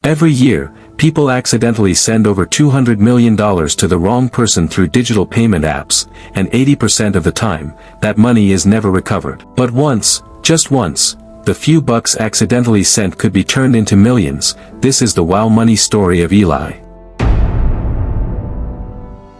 Every year, people accidentally send over $200 million to the wrong person through digital payment apps, and 80% of the time, that money is never recovered. But once, just once, the few bucks accidentally sent could be turned into millions. This is the wow money story of Eli.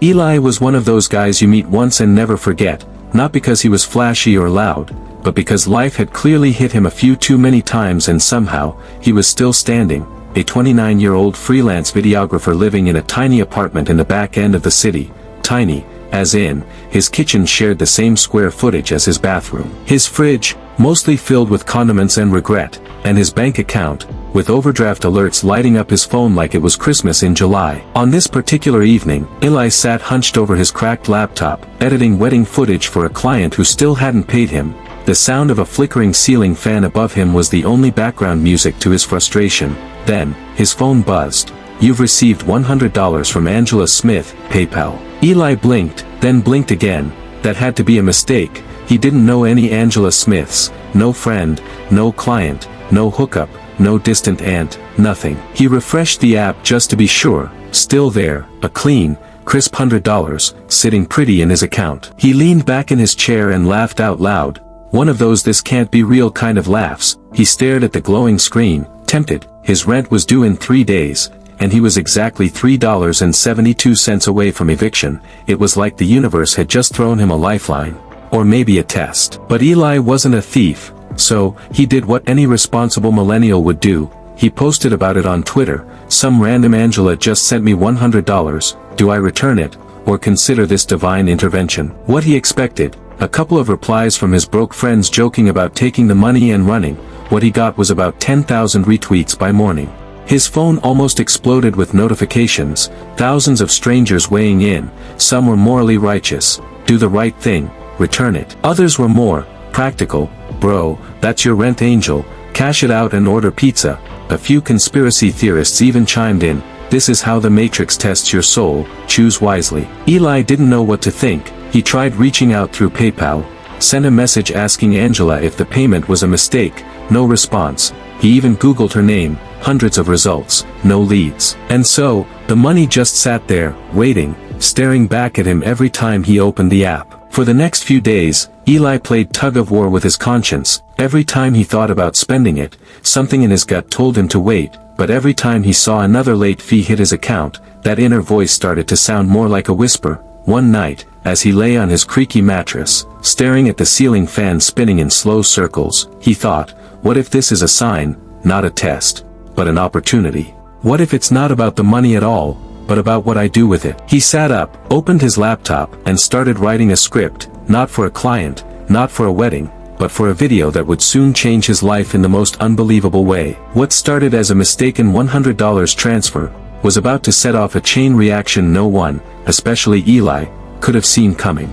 Eli was one of those guys you meet once and never forget, not because he was flashy or loud, but because life had clearly hit him a few too many times and somehow, he was still standing, a 29-year-old freelance videographer living in a tiny apartment in the back end of the city. Tiny, as in, his kitchen shared the same square footage as his bathroom. His fridge, mostly filled with condiments and regret, and his bank account, with overdraft alerts lighting up his phone like it was Christmas in July. On this particular evening, Eli sat hunched over his cracked laptop, editing wedding footage for a client who still hadn't paid him. The sound of a flickering ceiling fan above him was the only background music to his frustration. Then, his phone buzzed. "You've received $100 from Angela Smith, PayPal." Eli blinked, then blinked again. That had to be a mistake. He didn't know any Angela Smiths, no friend, no client, no hookup, no distant aunt, nothing. He refreshed the app just to be sure. Still there, a clean, crisp $100, sitting pretty in his account. He leaned back in his chair and laughed out loud. One of those "this can't be real" kind of laughs. He stared at the glowing screen, tempted. His rent was due in 3 days, and he was exactly $3.72 away from eviction. It was like the universe had just thrown him a lifeline. Or maybe a test. But Eli wasn't a thief, so he did what any responsible millennial would do. He posted about it on Twitter. "Some random Angela just sent me $100. Do I return it, or consider this divine intervention?" What he expected, a couple of replies from his broke friends joking about taking the money and running. What he got was about 10,000 retweets by morning. His phone almost exploded with notifications, thousands of strangers weighing in. Some were morally righteous, "Do the right thing, return it." Others were more practical, "Bro, that's your rent, Angel, cash it out and order pizza." A few conspiracy theorists even chimed in, "This is how the Matrix tests your soul, choose wisely." Eli didn't know what to think. He tried reaching out through PayPal, sent a message asking Angela if the payment was a mistake. No response. He even Googled her name, hundreds of results, no leads. And so, the money just sat there, waiting, staring back at him every time he opened the app. For the next few days, Eli played tug-of-war with his conscience. Every time he thought about spending it, something in his gut told him to wait, but every time he saw another late fee hit his account, that inner voice started to sound more like a whisper. One night, as he lay on his creaky mattress, staring at the ceiling fan spinning in slow circles, he thought, what if this is a sign, not a test, but an opportunity? What if it's not about the money at all, but about what I do with it? He sat up, opened his laptop, and started writing a script, not for a client, not for a wedding, but for a video that would soon change his life in the most unbelievable way. What started as a mistaken $100 transfer, was about to set off a chain reaction no one, especially Eli, could have seen coming.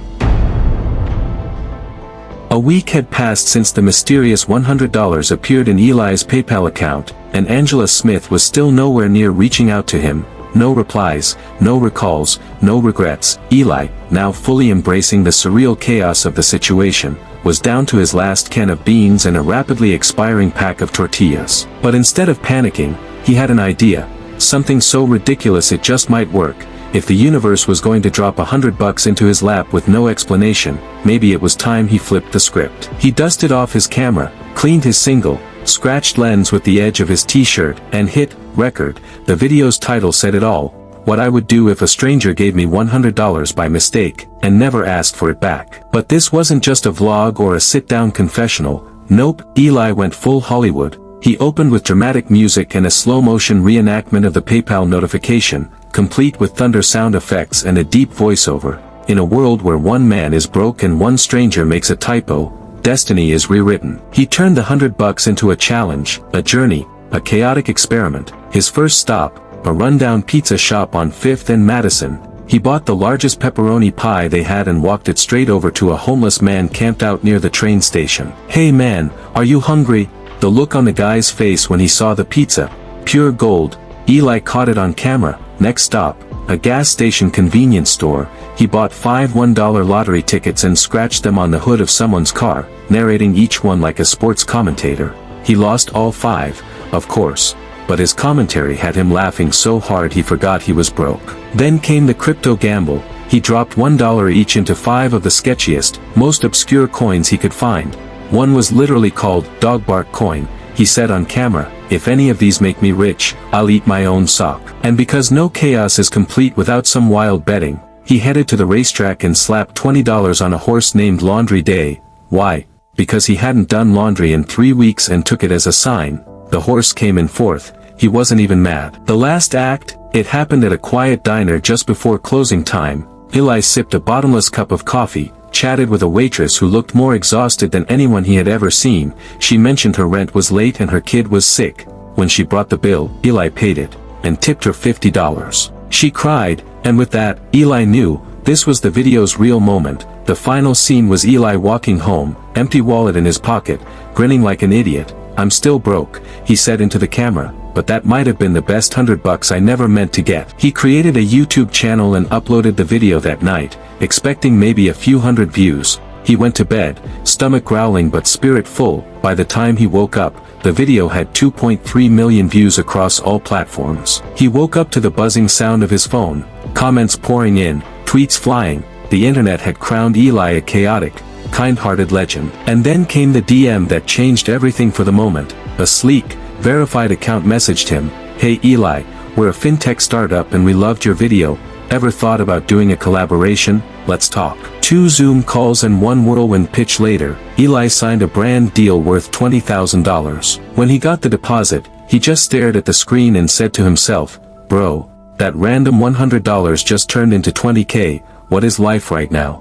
A week had passed since the mysterious $100 appeared in Eli's PayPal account, and Angela Smith was still nowhere near reaching out to him. No replies, no recalls, no regrets. Eli, now fully embracing the surreal chaos of the situation, was down to his last can of beans and a rapidly expiring pack of tortillas. But instead of panicking, he had an idea. Something so ridiculous it just might work. If the universe was going to drop $100 into his lap with no explanation, maybe it was time he flipped the script. He dusted off his camera, cleaned his single, scratched lens with the edge of his t-shirt, and hit record. The video's title said it all. What I would do if a stranger gave me $100 by mistake, and never asked for it back. But this wasn't just a vlog or a sit-down confessional. Nope, Eli went full Hollywood. He opened with dramatic music and a slow-motion reenactment of the PayPal notification, complete with thunder sound effects and a deep voiceover. In a world where one man is broke and one stranger makes a typo, destiny is rewritten. He turned the $100 into a challenge, a journey, a chaotic experiment. His first stop, a rundown pizza shop on 5th and Madison. He bought the largest pepperoni pie they had and walked it straight over to a homeless man camped out near the train station. "Hey man, are you hungry?" The look on the guy's face when he saw the pizza. Pure gold. Eli caught it on camera. Next stop, a gas station convenience store. He bought 5 $1 lottery tickets and scratched them on the hood of someone's car, narrating each one like a sports commentator. He lost all 5, of course. but his commentary had him laughing so hard he forgot he was broke. Then came the crypto gamble. He dropped $1 each into 5 of the sketchiest, most obscure coins he could find. One was literally called Dog Bark Coin. He said on camera, "If any of these make me rich, I'll eat my own sock." And because no chaos is complete without some wild betting, he headed to the racetrack and slapped $20 on a horse named Laundry Day. Why? Because he hadn't done laundry in 3 weeks and took it as a sign. The horse came in fourth. He wasn't even mad. The last act, it happened at a quiet diner just before closing time. Eli sipped a bottomless cup of coffee, chatted with a waitress who looked more exhausted than anyone he had ever seen. She mentioned her rent was late and her kid was sick. When she brought the bill, Eli paid it, and tipped her $50. She cried, and with that, Eli knew, this was the video's real moment. The final scene was Eli walking home, empty wallet in his pocket, grinning like an idiot. "I'm still broke," he said into the camera, "but that might have been the best $100 I never meant to get." He created a YouTube channel and uploaded the video that night, expecting maybe a few hundred views. He went to bed, stomach growling but spirit full. By the time he woke up, the video had 2.3 million views across all platforms. He woke up to the buzzing sound of his phone, comments pouring in, tweets flying. The internet had crowned Eli a chaotic, kind-hearted legend. And then came the DM that changed everything for the moment. A sleek, verified account messaged him, "Hey Eli, we're a fintech startup and we loved your video. Ever thought about doing a collaboration? Let's talk." 2 Zoom calls and 1 whirlwind pitch later, Eli signed a brand deal worth $20,000. When he got the deposit, he just stared at the screen and said to himself, "Bro, that random $100 just turned into $20K, what is life right now?"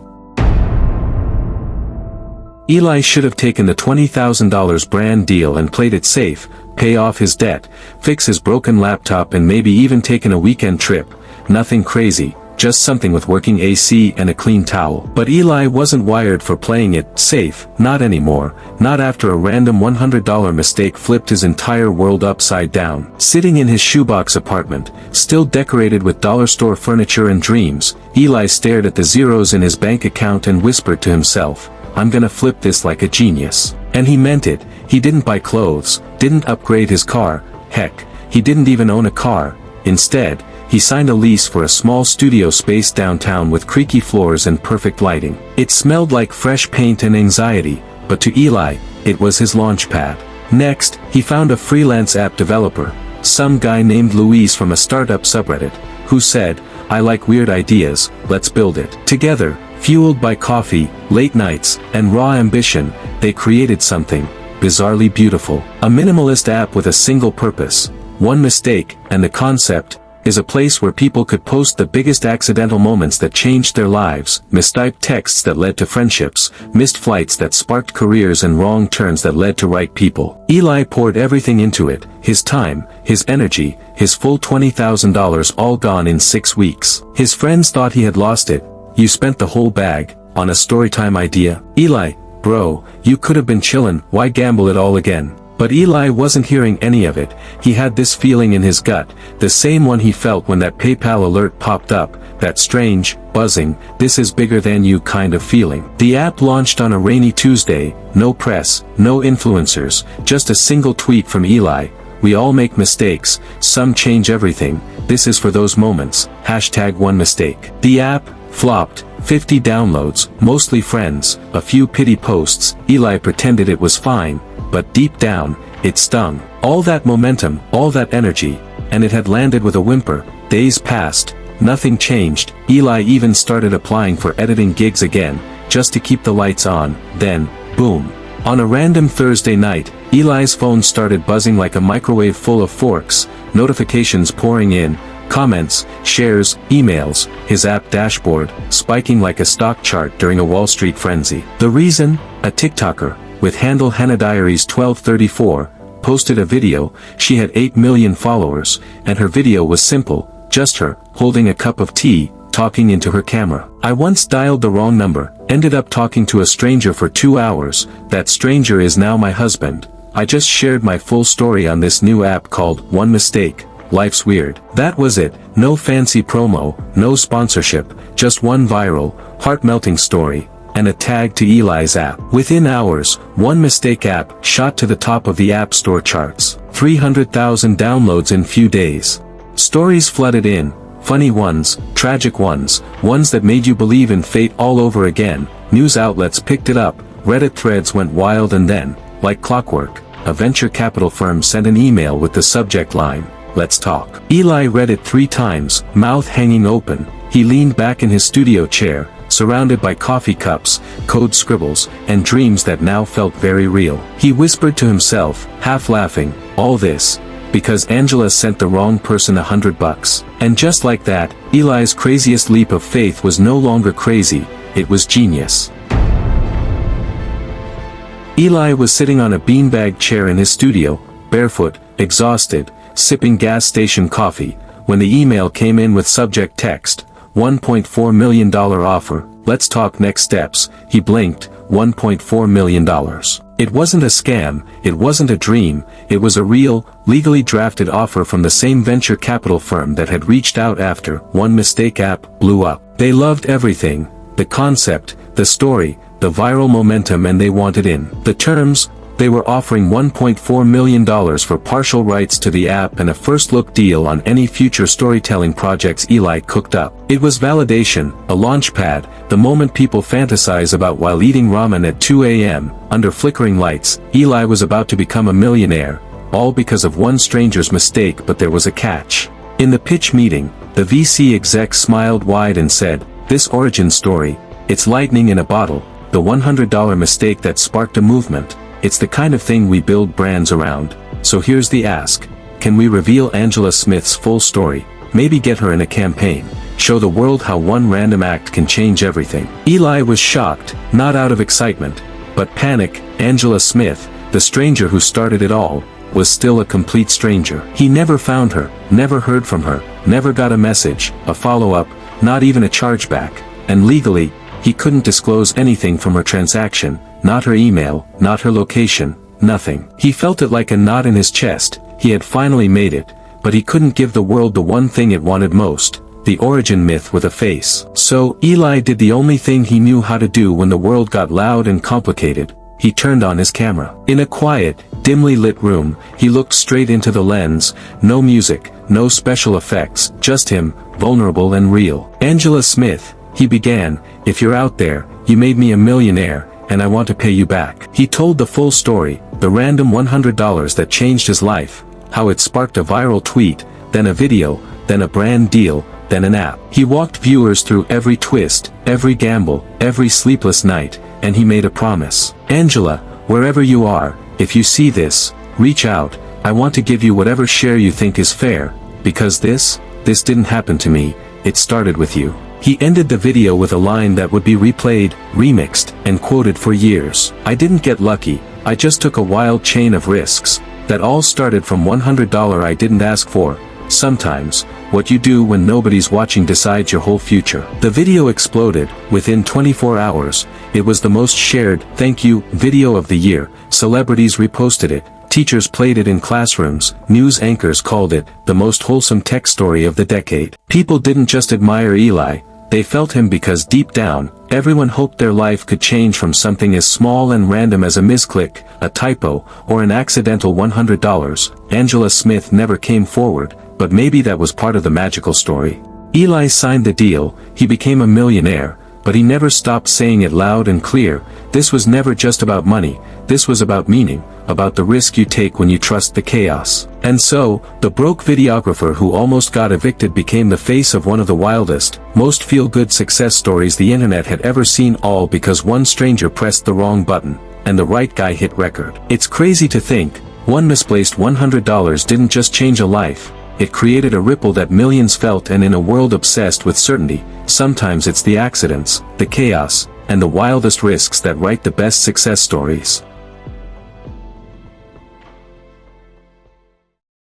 Eli should have taken the $20,000 brand deal and played it safe, pay off his debt, fix his broken laptop and maybe even taken a weekend trip. Nothing crazy, just something with working AC and a clean towel. But Eli wasn't wired for playing it safe, not anymore, not after a random $100 mistake flipped his entire world upside down. Sitting in his shoebox apartment, still decorated with dollar store furniture and dreams, Eli stared at the zeros in his bank account and whispered to himself, "I'm gonna flip this like a genius." And he meant it. He didn't buy clothes, didn't upgrade his car, heck, he didn't even own a car. Instead, he signed a lease for a small studio space downtown with creaky floors and perfect lighting. It smelled like fresh paint and anxiety, but to Eli, it was his launchpad. Next, he found a freelance app developer, some guy named Luis from a startup subreddit, who said, "I like weird ideas, let's build it." Together, fueled by coffee, late nights, and raw ambition, they created something bizarrely beautiful. A minimalist app with a single purpose, one mistake, and the concept is a place where people could post the biggest accidental moments that changed their lives, mistyped texts that led to friendships, missed flights that sparked careers and wrong turns that led to right people. Eli poured everything into it, his time, his energy, his full $20,000 all gone in 6 weeks. His friends thought he had lost it. "You spent the whole bag on a storytime idea?" "Eli, bro, you could have been chillin', why gamble it all again?" But Eli wasn't hearing any of it. He had this feeling in his gut, the same one he felt when that PayPal alert popped up, that strange, buzzing, "this is bigger than you" kind of feeling. The app launched on a rainy Tuesday, no press, no influencers, just a single tweet from Eli, "We all make mistakes, some change everything, this is for those moments, #1 mistake." The app flopped, 50 downloads, mostly friends, a few pity posts. Eli pretended it was fine, but deep down, it stung. All that momentum, all that energy, and it had landed with a whimper. Days passed, nothing changed. Eli even started applying for editing gigs again, just to keep the lights on. Then, boom. On a random Thursday night, Eli's phone started buzzing like a microwave full of forks, notifications pouring in, comments, shares, emails, his app dashboard, spiking like a stock chart during a Wall Street frenzy. The reason? A TikToker, with handle HannahDiaries1234, posted a video. She had 8 million followers, and her video was simple, just her, holding a cup of tea, talking into her camera. "I once dialed the wrong number, ended up talking to a stranger for 2 hours, that stranger is now my husband. I just shared my full story on this new app called One Mistake. Life's weird." That was it, no fancy promo, no sponsorship, just one viral, heart-melting story, and a tag to Eli's app. Within hours, One Mistake app shot to the top of the App Store charts. 300,000 downloads in few days. Stories flooded in, funny ones, tragic ones, ones that made you believe in fate all over again. News outlets picked it up, Reddit threads went wild, and then, like clockwork, a venture capital firm sent an email with the subject line, "Let's talk." Eli read it 3 times, mouth hanging open. He leaned back in his studio chair, surrounded by coffee cups, code scribbles, and dreams that now felt very real. He whispered to himself, half laughing, "All this, because Angela sent the wrong person $100. And just like that, Eli's craziest leap of faith was no longer crazy, it was genius. Eli was sitting on a beanbag chair in his studio, barefoot, exhausted, sipping gas station coffee, when the email came in with subject text, $1.4 million offer, let's talk next steps. He blinked, $1.4 million. It wasn't a scam, it wasn't a dream, it was a real, legally drafted offer from the same venture capital firm that had reached out after One Mistake app blew up. They loved everything, the concept, the story, the viral momentum, and they wanted in. The terms, they were offering $1.4 million for partial rights to the app and a first-look deal on any future storytelling projects Eli cooked up. It was validation, a launchpad, the moment people fantasize about while eating ramen at 2 a.m., under flickering lights. Eli was about to become a millionaire, all because of one stranger's mistake, but there was a catch. In the pitch meeting, the VC exec smiled wide and said, "This origin story, it's lightning in a bottle, the $100 mistake that sparked a movement. It's the kind of thing we build brands around. So here's the ask. Can we reveal Angela Smith's full story, maybe get her in a campaign, show the world how one random act can change everything?" Eli was shocked, not out of excitement, but panic. Angela Smith, the stranger who started it all, was still a complete stranger. He never found her, never heard from her, never got a message, a follow-up, not even a chargeback, and legally, he couldn't disclose anything from her transaction, not her email, not her location, nothing. He felt it like a knot in his chest. He had finally made it, but he couldn't give the world the one thing it wanted most, the origin myth with a face. So, Eli did the only thing he knew how to do when the world got loud and complicated. He turned on his camera. In a quiet, dimly lit room, he looked straight into the lens, no music, no special effects, just him, vulnerable and real. "Angela Smith," he began, "if you're out there, you made me a millionaire, and I want to pay you back." He told the full story, the random $100 that changed his life, how it sparked a viral tweet, then a video, then a brand deal, then an app. He walked viewers through every twist, every gamble, every sleepless night, and he made a promise. "Angela, wherever you are, if you see this, reach out. I want to give you whatever share you think is fair, because this didn't happen to me, it started with you." He ended the video with a line that would be replayed, remixed, and quoted for years. "I didn't get lucky, I just took a wild chain of risks, that all started from $100 I didn't ask for. Sometimes, what you do when nobody's watching decides your whole future." The video exploded. Within 24 hours, it was the most shared "thank you" video of the year. Celebrities reposted it, teachers played it in classrooms, news anchors called it the most wholesome tech story of the decade. People didn't just admire Eli, they felt him, because deep down, everyone hoped their life could change from something as small and random as a misclick, a typo, or an accidental $100. Angela Smith never came forward, but maybe that was part of the magical story. Eli signed the deal, he became a millionaire, but he never stopped saying it loud and clear. This was never just about money, this was about meaning, about the risk you take when you trust the chaos. And so, the broke videographer who almost got evicted became the face of one of the wildest, most feel-good success stories the internet had ever seen, all because one stranger pressed the wrong button, and the right guy hit record. It's crazy to think, one misplaced $100 didn't just change a life, it created a ripple that millions felt, and in a world obsessed with certainty, sometimes it's the accidents, the chaos, and the wildest risks that write the best success stories.